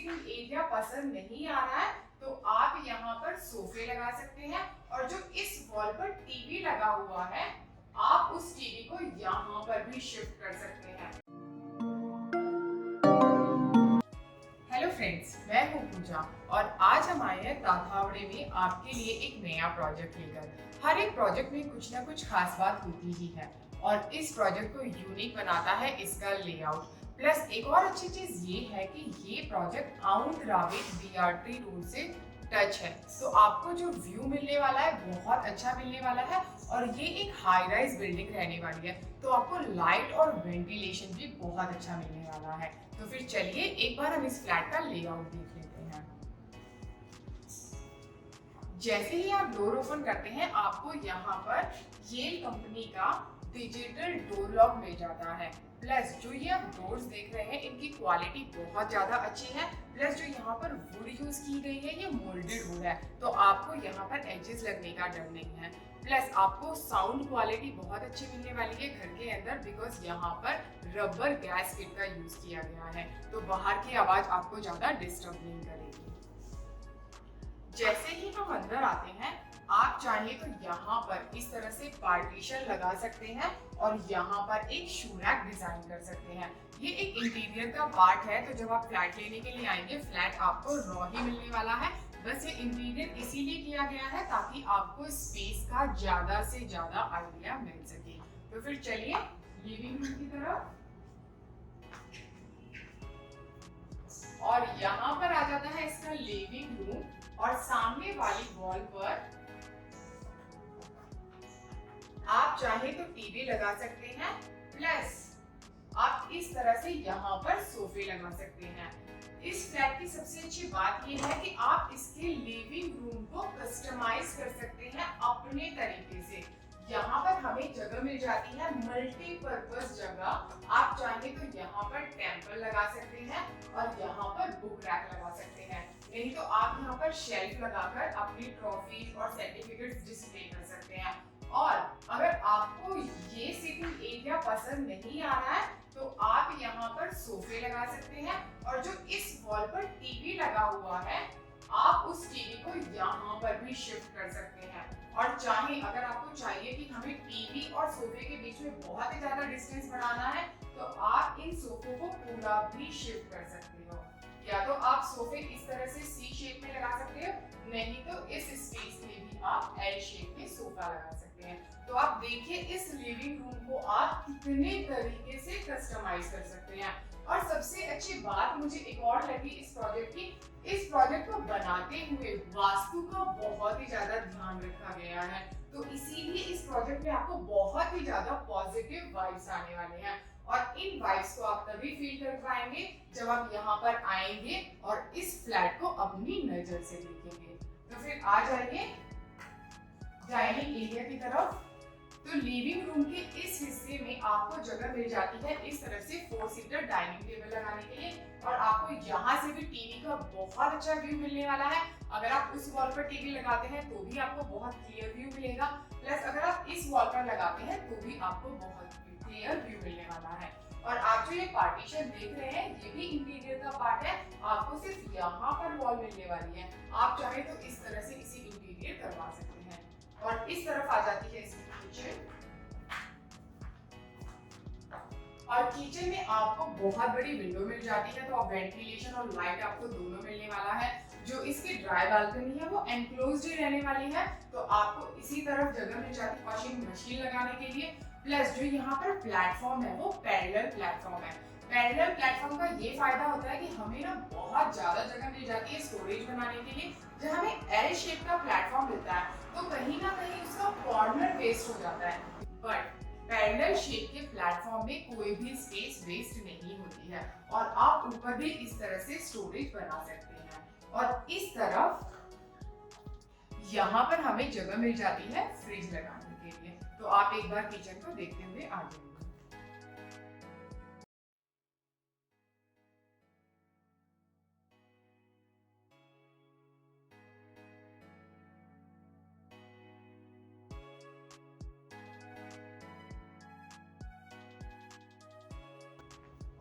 Sitting area पसंद नहीं आ रहा है तो आप यहाँ पर सोफे लगा सकते हैं, और जो इस वॉल पर टीवी लगा हुआ है आप उस टीवी को यहाँ पर भी शिफ्ट कर सकते हैं। हेलो फ्रेंड्स, मैं हूँ पूजा और आज हम आए हैं ताथावड़े में आपके लिए एक नया प्रोजेक्ट लेकर। हर एक प्रोजेक्ट में कुछ ना कुछ खास बात होती ही है और इस प्रोजेक्ट को यूनिक बनाता है इसका लेआउट। प्लस एक और अच्छी चीज ये है कि ये प्रोजेक्ट आउंट राविक बीआरटी रोड से टच है, तो आपको जो व्यू मिलने वाला है बहुत अच्छा मिलने वाला है और ये एक हाई राइज बिल्डिंग रहने वाली है, तो आपको लाइट और वेंटिलेशन भी बहुत अच्छा मिलने वाला है। तो फिर चलिए एक बार हम इस फ्लैट का लेआउट देख लेते हैं। जैसे ही आप डोर ओपन करते हैं आपको यहाँ पर येल कंपनी का डिजिटल डोर लॉक मिल जाता है। प्लस जो ये आप डोर्स देख रहे हैं इनकी क्वालिटी बहुत ज्यादा अच्छी है। प्लस जो यहाँ पर वुड यूज की गई है ये मोल्डेड वुड है, तो आपको यहाँ पर एजेस लगने का डर नहीं है। प्लस आपको साउंड क्वालिटी बहुत अच्छी मिलने वाली है घर के अंदर, बिकॉज यहाँ पर रबर गैस किट का यूज किया गया है, तो बाहर की आवाज आपको ज्यादा डिस्टर्ब नहीं करेगी। जैसे ही हम अंदर आते हैं आप चाहे तो यहाँ पर इस तरह से पार्टीशन लगा सकते हैं और यहाँ पर एक शू रैक डिजाइन कर सकते हैं। ये एक इंटीरियर का पार्ट है, तो जब आप फ्लैट लेने के लिए आएंगे फ्लैट आपको रॉ ही मिलने वाला है। बस ये इंटीरियर इसीलिए किया गया है ताकि आपको स्पेस का ज्यादा से ज्यादा आइडिया मिल सके। तो फिर चलिए लिविंग रूम की तरफ, और यहाँ पर आ जाता है इसका लिविंग रूम और सामने वाली वॉल पर आप चाहे तो टीवी लगा सकते हैं। प्लस आप इस तरह से यहाँ पर सोफे लगा सकते हैं। इस फ्लैट की सबसे अच्छी बात यह है कि आप इसके लिविंग रूम को कस्टमाइज कर सकते हैं अपने तरीके से। यहाँ पर हमें जगह मिल जाती है मल्टीपर्पज जगह। आप चाहे तो यहाँ पर टेम्पल लगा सकते हैं और यहाँ पर बुक रैक लगा सकते हैं, नहीं तो आप यहाँ पर शेल्फ लगाकर अपनी ट्रॉफीज और सर्टिफिकेट्स डिस्प्ले कर सकते हैं। और अगर आपको ये सिटिंग एरिया पसंद नहीं आ रहा है तो आप यहाँ पर सोफे लगा सकते हैं, और जो इस वॉल पर टीवी लगा हुआ है आप उस टीवी को यहाँ पर भी शिफ्ट कर सकते हैं। और चाहे अगर आपको चाहिए कि हमें टीवी और सोफे के बीच में बहुत ही ज्यादा डिस्टेंस बढ़ाना है तो आप इन सोफों को पूरा भी शिफ्ट कर सकते हो। या तो आप सोफे इस तरह से सी शेप में लगा सकते हो, नहीं तो इस स्पेस में भी आप एल शेप में सोफा लगा सकते हैं। तो आप देखिए इस लिविंग रूम को आप कितने तरीके से कस्टमाइज कर सकते हैं। और सबसे अच्छी बात मुझे एक और लगी इस प्रोजेक्ट की, इस प्रोजेक्ट को बनाते हुए वास्तु का बहुत ही ज्यादा ध्यान रखा गया है, तो इसीलिए इस प्रोजेक्ट में आपको बहुत ही ज्यादा पॉजिटिव वाइब्स आने वाले हैं। और इन वाइब्स को आप तभी फील कर पाएंगे जब आप यहाँ पर आएंगे और इस फ्लैट को अपनी नजर से देखेंगे। तो फिर आ जाइए डाइनिंग एरिया की तरफ। तो लिविंग रूम के इस हिस्से में आपको जगह मिल जाती है इस तरह से 4 सीटर डाइनिंग टेबल लगाने के लिए, और आपको यहाँ से भी टीवी का बहुत अच्छा व्यू मिलने वाला है। अगर आप उस वॉल पर टीवी लगाते हैं तो भी आपको बहुत क्लियर व्यू मिलेगा। प्लस अगर आप इस वॉल पर लगाते हैं तो भी आपको बहुत क्लियर व्यू मिलने वाला है। और आप जो ये पार्टीशन देख रहे हैं ये भी इंटीरियर का पार्ट है, आपको सिर्फ यहाँ पर वॉल मिलने वाली है। आप चाहे तो इस तरह से इसे इंटीरियर करवा सकते हैं। और इस तरफ आ जाती है इसकी किचन, और किचन में आपको बहुत बड़ी विंडो मिल जाती है, तो आप वेंटिलेशन और लाइट आपको दोनों मिलने वाला है। जो इसकी ड्राई बालकनी है वो एनक्लोज्ड ही रहने वाली है, तो आपको इसी तरफ जगह मिल जाती है वॉशिंग मशीन लगाने के लिए। प्लस जो यहाँ पर प्लेटफॉर्म है वो पैरेलल प्लेटफॉर्म है। पैरेलल प्लेटफॉर्म का ये फायदा होता है कि हमें ना बहुत ज्यादा जगह मिल जाती है स्टोरेज बनाने के लिए। जब हमें एल शेप का प्लेटफॉर्म मिलता है तो कहीं ना कहीं उसका कॉर्नर वेस्ट हो जाता है, बट पैरेलल शेप के प्लेटफॉर्म में कोई भी स्पेस वेस्ट नहीं होती है और आप ऊपर भी इस तरह से स्टोरेज बना सकते हैं। और इस तरफ यहाँ पर हमें जगह मिल जाती है फ्रिज लगाने के लिए। तो आप एक बार किचन को देखते हुए आ जाइए।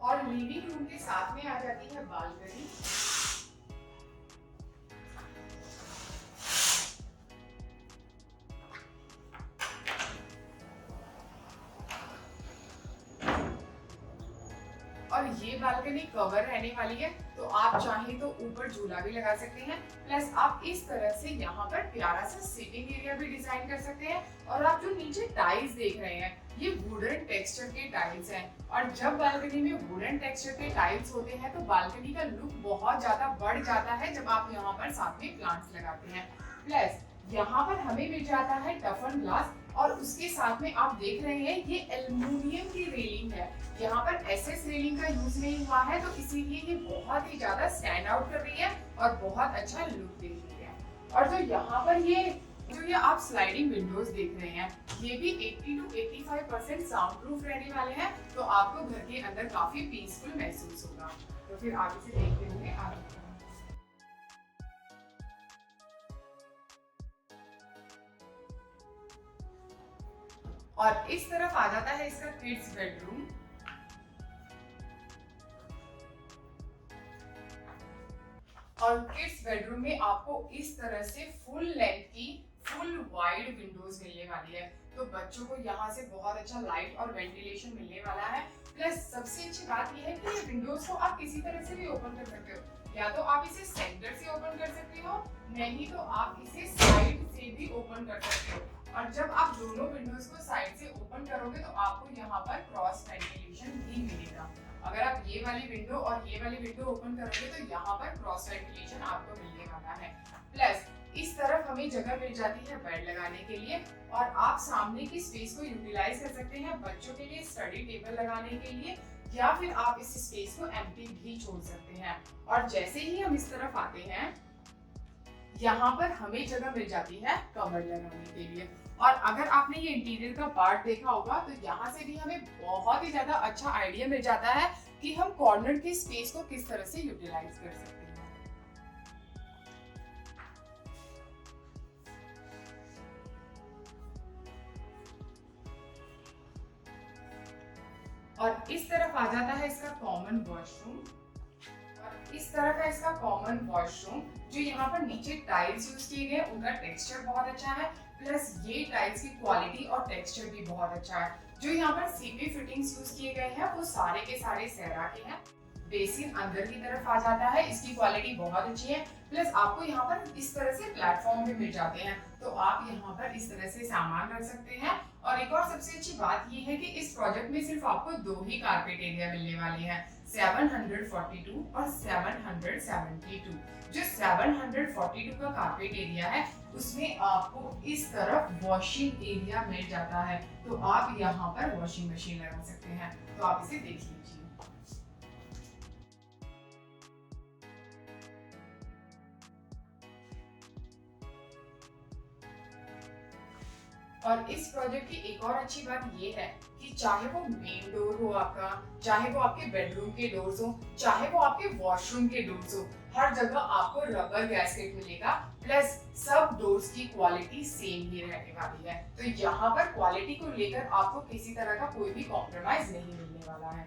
और लिविंग रूम के साथ में आ जाती है बालकनी। ये बालकनी कवर रहने वाली है, तो आप चाहें तो ऊपर झूला भी लगा सकते हैं। प्लस आप इस तरह से यहाँ पर प्यारा सा सिटिंग एरिया भी डिजाइन कर सकते हैं। और आप जो नीचे टाइल्स देख रहे हैं, ये वुडन टेक्सचर के टाइल्स हैं। और जब बालकनी में वुडन टेक्सचर के टाइल्स होते हैं तो बालकनी का लुक बहुत ज्यादा बढ़ जाता है जब आप यहाँ पर साथ में प्लांट्स लगाते हैं। प्लस यहाँ पर हमें मिल जाता है टफन ग्लास, और उसके साथ में आप देख रहे हैं ये एल्युमिनियम की रेलिंग है। यहाँ पर एसएस रेलिंग का यूज नहीं हुआ है, तो इसीलिए ये बहुत ही ज्यादा स्टैंड आउट कर रही है और बहुत अच्छा लुक दे रही है। और जो यहाँ पर ये आप स्लाइडिंग विंडोज देख रहे हैं, ये भी 80 to 85% साउंड प्रूफ रहने वाले हैं, तो आपको घर के अंदर काफी पीसफुल महसूस होगा। तो फिर आप इसे देखते हुए आगे। और इस तरफ आ जाता है इसका किड्स बेडरूम। और किड्स बेडरूम में आपको इस तरह से फुल लेंथ की फुल वाइड विंडोज मिलने वाली है, तो बच्चों को यहाँ से बहुत अच्छा लाइट और वेंटिलेशन मिलने वाला है। प्लस सबसे अच्छी बात यह है कि ये विंडोज को आप किसी तरह से भी ओपन कर सकते हो, या तो आप इसे सेंटर से ओपन कर सकते हो, नहीं तो आप इसे साइड से भी ओपन कर सकते हो। और जब आप दोनों विंडोज को साइड से ओपन करोगे तो आपको यहाँ पर क्रॉस वेंटिलेशन भी मिलेगा। अगर आप ये वाली विंडो और ये वाली विंडो ओपन करोगे तो यहाँ पर क्रॉस वेंटिलेशन आपको मिलने वाला है। प्लस इस तरफ हमें जगह मिल जाती है बेड लगाने के लिए, और आप सामने की स्पेस को यूटिलाइज कर सकते हैं बच्चों के लिए स्टडी टेबल लगाने के लिए, या फिर आप इस स्पेस को एम्प्टी भी छोड़ सकते हैं। और जैसे ही हम इस तरफ आते हैं, यहाँ पर हमें जगह मिल जाती है कबर्ड लगाने के लिए। और अगर आपने ये इंटीरियर का पार्ट देखा होगा तो यहाँ से भी हमें बहुत ही ज्यादा अच्छा आइडिया मिल जाता है कि हम कॉर्नर की स्पेस को किस तरह से यूटिलाइज कर सकते हैं। और इस तरफ आ जाता है इसका कॉमन वॉशरूम। और इस तरह का इसका कॉमन वॉशरूम, जो यहाँ पर नीचे टाइल्स यूज किए गए उनका टेक्सचर बहुत अच्छा है। प्लस ये टाइल्स की क्वालिटी और टेक्सचर भी बहुत अच्छा है। जो यहाँ पर सीपी फिटिंग्स यूज किए गए हैं वो सारे के सारे सेरा के हैं। बेसिन अंदर की तरफ आ जाता है, इसकी क्वालिटी बहुत अच्छी है। प्लस आपको यहाँ पर इस तरह से प्लेटफॉर्म भी मिल जाते हैं, तो आप यहाँ पर इस तरह से सामान रख सकते हैं। और एक और सबसे अच्छी बात ये है कि इस प्रोजेक्ट में सिर्फ आपको 2 ही कारपेट एरिया मिलने वाले हैं, 742 और 772। जो 742 का कारपेट एरिया है उसमें आपको इस तरफ वॉशिंग एरिया मिल जाता है, तो आप यहाँ पर वॉशिंग मशीन लगा सकते हैं। तो आप इसे देख लीजिए। और इस प्रोजेक्ट की एक और अच्छी बात ये है कि चाहे वो मेन डोर हो आपका, चाहे वो आपके बेडरूम के डोर्स हो, चाहे वो आपके वॉशरूम के डोर्स हो, हर जगह आपको रबर गैस्केट मिलेगा। प्लस सब डोर्स की क्वालिटी सेम ही रहने वाली है, तो यहाँ पर क्वालिटी को लेकर आपको किसी तरह का कोई भी कॉम्प्रोमाइज नहीं मिलने वाला है।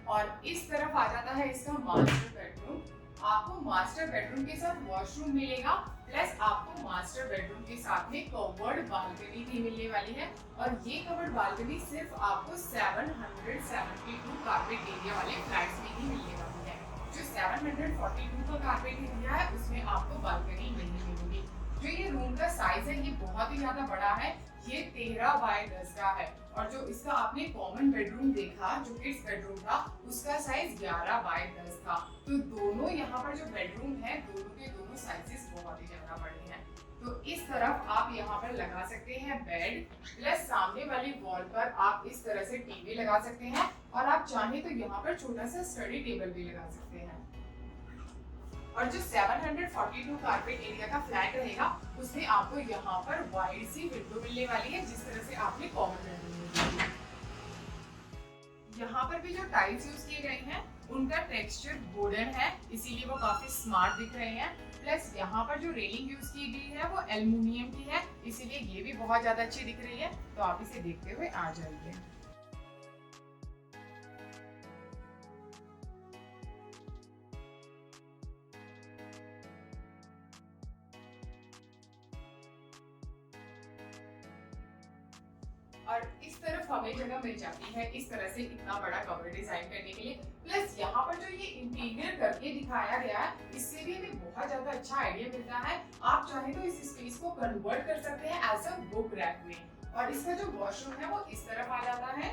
और इस तरफ आ जाता है इसका मास्टर बेडरूम। आपको मास्टर बेडरूम के साथ वॉशरूम मिलेगा, प्लस आपको मास्टर बेडरूम के साथ में कवर्ड बालकनी भी मिलने वाली है। और ये कवर्ड बालकनी सिर्फ आपको 772 कारपेट एरिया वाले फ्लैट्स में ही मिलने वाली है। जो 742 का कारपेट एरिया है उसमें आपको बालकनी नहीं मिलेगी। जो ये रूम का साइज है ये बहुत ही ज्यादा बड़ा है, ये 13 बाय 10 का है। और जो इसका आपने कॉमन बेडरूम देखा जो किड्स बेडरूम था उसका साइज 11 बाय 10 था। तो दोनों यहाँ पर जो बेडरूम है दोनों के दोनों साइजेस बहुत ही ज्यादा बड़े हैं। तो इस तरफ आप यहाँ पर लगा सकते हैं बेड, प्लस सामने वाली वॉल पर आप इस तरह से टीवी लगा सकते हैं, और आप चाहें तो यहाँ पर छोटा सा स्टडी टेबल भी लगा सकते हैं। और जो 742 कारपेट एरिया का फ्लैट रहेगा उसमें आपको यहाँ पर वाइड सी विंडो मिलने वाली है, जिस तरह से आपने कॉमन बेडरूम में देखी। यहाँ पर भी जो टाइल्स यूज किए गए हैं उनका टेक्सचर वुडन है, इसीलिए वो काफी स्मार्ट दिख रहे हैं। प्लस यहाँ पर जो रेलिंग यूज की गई है वो एल्युमिनियम की है, इसीलिए ये भी बहुत ज्यादा अच्छी दिख रही है। तो आप इसे देखते हुए आ जाइए। और इस तरफ हमें जगह मिल जाती है इस तरह से इतना बड़ा कवर डिजाइन करने के लिए। प्लस यहाँ पर जो ये इंटीरियर करके दिखाया गया है इससे भी हमें बहुत ज्यादा अच्छा आइडिया मिलता है। आप चाहे तो इस स्पेस को कन्वर्ट कर सकते हैं एज अ बुक रैक में। और इसका जो वॉशरूम है वो इस तरफ आ जाता है।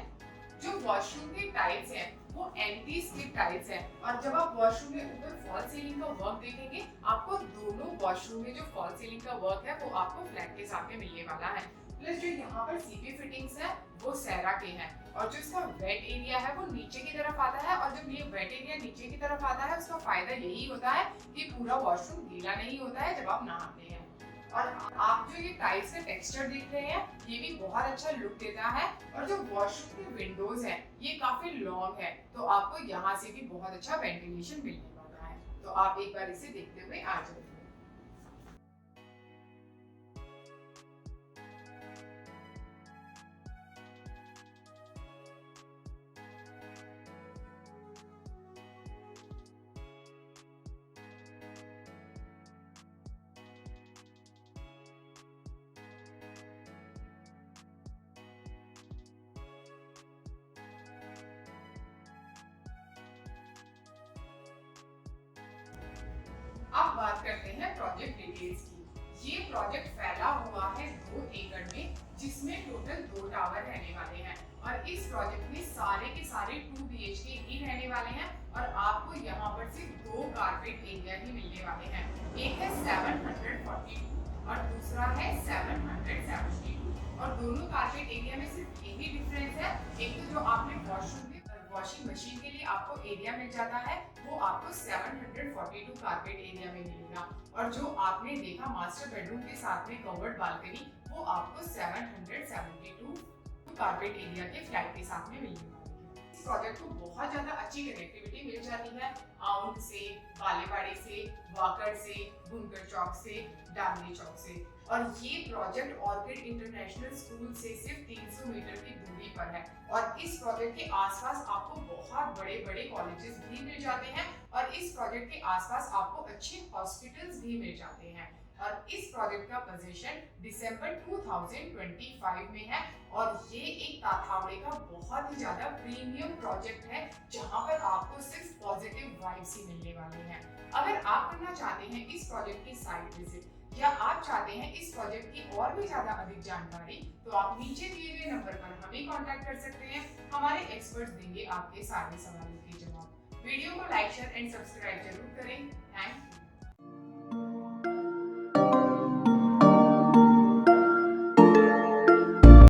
जो वॉशरूम के टाइल्स हैं वो एंटी स्लिप टाइल्स हैं और जब आप वॉशरूम में ऊपर फॉल सीलिंग का वर्क देखेंगे आपको दोनों वॉशरूम में जो फॉल सीलिंग का वर्क है वो आपको फ्लैट के साथ में मिलने वाला है। प्लस जो यहाँ पर सीपी फिटिंग्स है वो सेरा के हैं और जो इसका वेट एरिया है वो नीचे की तरफ आता है। और जब ये वेट एरिया नीचे की तरफ आता है उसका फायदा यही होता है कि पूरा वॉशरूम गीला नहीं होता है जब आप नहाते हैं। और आप जो ये टाइल्स का टेक्सचर देख रहे हैं ये भी बहुत अच्छा लुक देता है। और जो वॉशरूम के विंडोज हैं ये काफी लॉन्ग है तो आपको यहाँ से भी बहुत अच्छा वेंटिलेशन मिलने वाला है। तो आप एक बार इसे देखते हुए आ जाइए। अब बात करते हैं प्रोजेक्ट डिटेल्स की। ये प्रोजेक्ट फैला हुआ है 2 एकड़ में जिसमें टोटल 2 टावर रहने वाले हैं और इस प्रोजेक्ट में सारे के सारे 2 BHK ही रहने वाले हैं और आपको यहाँ पर सिर्फ 2 कारपेट एरिया ही मिलने वाले हैं। एक है 742 और दूसरा है 772 और दोनों कारपेट एरिया में सिर्फ यही डिफरेंस है। एक तो जो आपने वॉशरूम में वॉशिंग मशीन के लिए आपको एरिया मिल जाता है वो आपको 742 कारपेट एरिया में मिलेगा और जो आपने देखा मास्टर बेडरूम के साथ में कवर्ड बालकनी वो आपको 772 कारपेट एरिया के फ्लैट के साथ में मिलेगा। इस प्रोजेक्ट को बहुत ज्यादा अच्छी कनेक्टिविटी मिल जाती है आउट से, बालेवाड़ी से, वाकड़ से, बुनकर चौक से, डांगनी चौक से। और ये प्रोजेक्ट ऑर्किड इंटरनेशनल स्कूल से सिर्फ 300 मीटर की दूरी पर है और इस प्रोजेक्ट के आसपास आपको बहुत बड़े बड़े कॉलेजेस भी मिल जाते हैं और इस प्रोजेक्ट के आसपास आपको अच्छे हॉस्पिटल्स भी मिल जाते हैं। और इस प्रोजेक्ट का पोजीशन दिसंबर 2025 में है और ये एक ताथावड़े का बहुत ही ज्यादा प्रीमियम प्रोजेक्ट है जहां पर आपको सिर्फ पॉजिटिव वाइब्स ही मिलने वाले हैं। अगर आप करना चाहते हैं इस प्रोजेक्ट की साइट विजिट या आप चाहते हैं इस प्रोजेक्ट की और भी ज्यादा अधिक जानकारी तो आप नीचे दिए गए नंबर पर हमें कांटेक्ट कर सकते हैं। हमारे एक्सपर्ट्स देंगे आपके सारे सवालों के जवाब। वीडियो को लाइक, शेयर एंड सब्सक्राइब जरूर करें। Thank you.